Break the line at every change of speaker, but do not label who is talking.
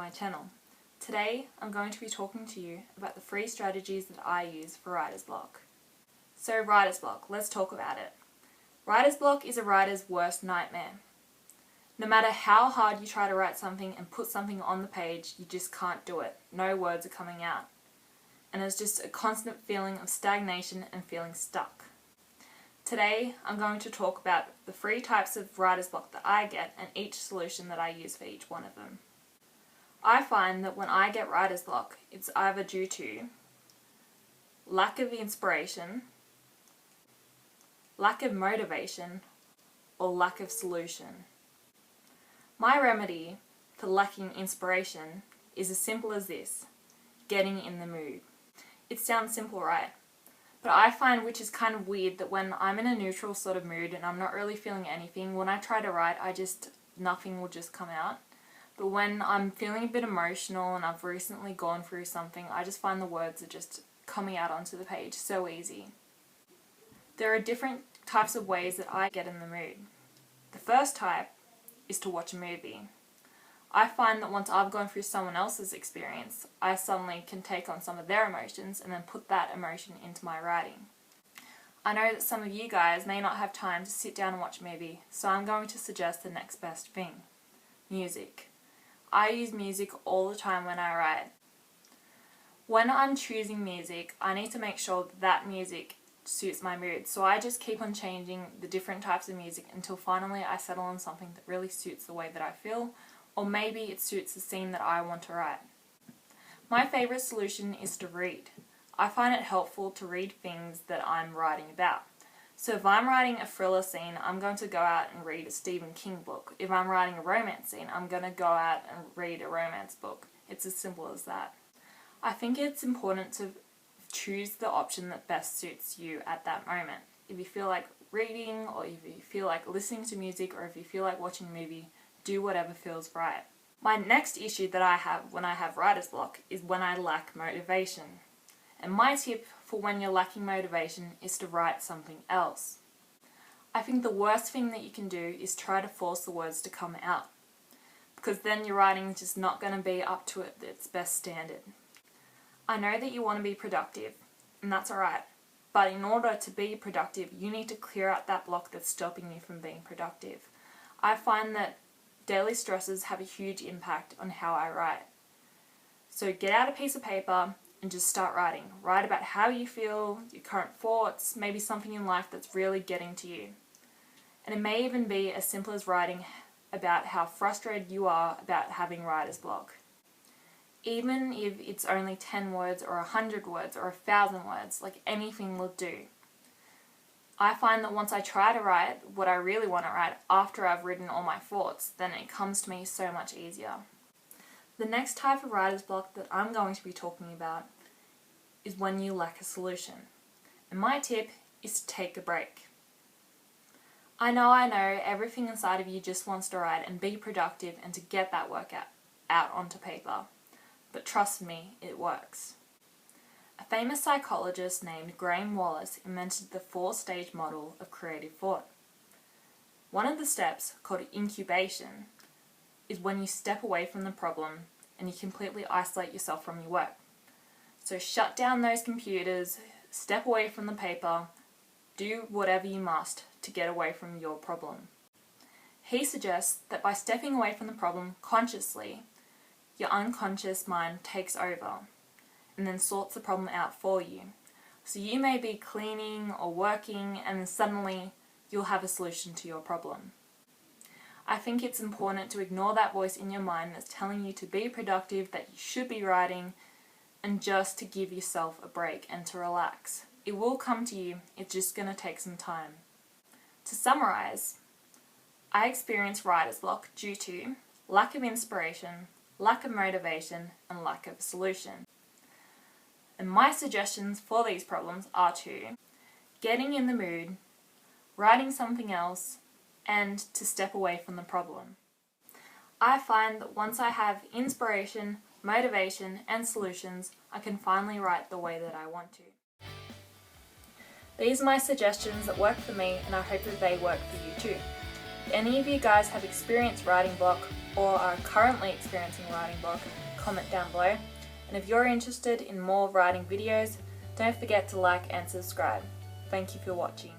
my channel. Today I'm going to be talking to you about the 3 strategies that I use for writer's block. So writer's block, let's talk about it. Writer's block is a writer's worst nightmare. No matter how hard you try to write something and put something on the page, you just can't do it. No words are coming out. And it's just a constant feeling of stagnation and feeling stuck. Today I'm going to talk about the 3 types of writer's block that I get and each solution that I use for each one of them. I find that when I get writer's block, it's either due to lack of inspiration, lack of motivation, or lack of solution. My remedy for lacking inspiration is as simple as this: getting in the mood. It sounds simple, right? But I find, which is kind of weird, that when I'm in a neutral sort of mood and I'm not really feeling anything, when I try to write, nothing will just come out. But when I'm feeling a bit emotional and I've recently gone through something, I just find the words are just coming out onto the page so easy. There are different types of ways that I get in the mood. The first type is to watch a movie. I find that once I've gone through someone else's experience, I suddenly can take on some of their emotions and then put that emotion into my writing. I know that some of you guys may not have time to sit down and watch a movie, so I'm going to suggest the next best thing: music. I use music all the time when I write. When I'm choosing music, I need to make sure that music suits my mood, so I just keep on changing the different types of music until finally I settle on something that really suits the way that I feel, or maybe it suits the scene that I want to write. My favourite solution is to read. I find it helpful to read things that I'm writing about. So if I'm writing a thriller scene, I'm going to go out and read a Stephen King book. If I'm writing a romance scene, I'm going to go out and read a romance book. It's as simple as that. I think it's important to choose the option that best suits you at that moment. If you feel like reading, or if you feel like listening to music, or if you feel like watching a movie, do whatever feels right. My next issue that I have when I have writer's block is when I lack motivation. And my tip for when you're lacking motivation is to write something else. I think the worst thing that you can do is try to force the words to come out, because then your writing is just not going to be up to its best standard. I know that you want to be productive, and that's alright, but in order to be productive, you need to clear out that block that's stopping you from being productive. I find that daily stresses have a huge impact on how I write. So get out a piece of paper and just start writing. Write about how you feel, your current thoughts, maybe something in life that's really getting to you. And it may even be as simple as writing about how frustrated you are about having writer's block. Even if it's only 10 words or 100 words or 1,000 words, like anything will do. I find that once I try to write what I really want to write after I've written all my thoughts, then it comes to me so much easier. The next type of writer's block that I'm going to be talking about is when you lack a solution. And my tip is to take a break. I know everything inside of you just wants to write and be productive and to get that work out onto paper. But trust me, it works. A famous psychologist named Graham Wallace invented the 4-stage model of creative thought. One of the steps, called incubation, is when you step away from the problem and you completely isolate yourself from your work. So shut down those computers, step away from the paper, do whatever you must to get away from your problem. He suggests that by stepping away from the problem consciously, your unconscious mind takes over and then sorts the problem out for you. So you may be cleaning or working and then suddenly you'll have a solution to your problem. I think it's important to ignore that voice in your mind that's telling you to be productive, that you should be writing, and just to give yourself a break and to relax. It will come to you, it's just going to take some time. To summarize, I experience writer's block due to lack of inspiration, lack of motivation, and lack of a solution. And my suggestions for these problems are to getting in the mood, writing something else, and to step away from the problem. I find that once I have inspiration, motivation, and solutions, I can finally write the way that I want to. These are my suggestions that work for me, and I hope that they work for you too. If any of you guys have experienced writing block or are currently experiencing writing block, comment down below. And if you're interested in more writing videos, don't forget to like and subscribe. Thank you for watching.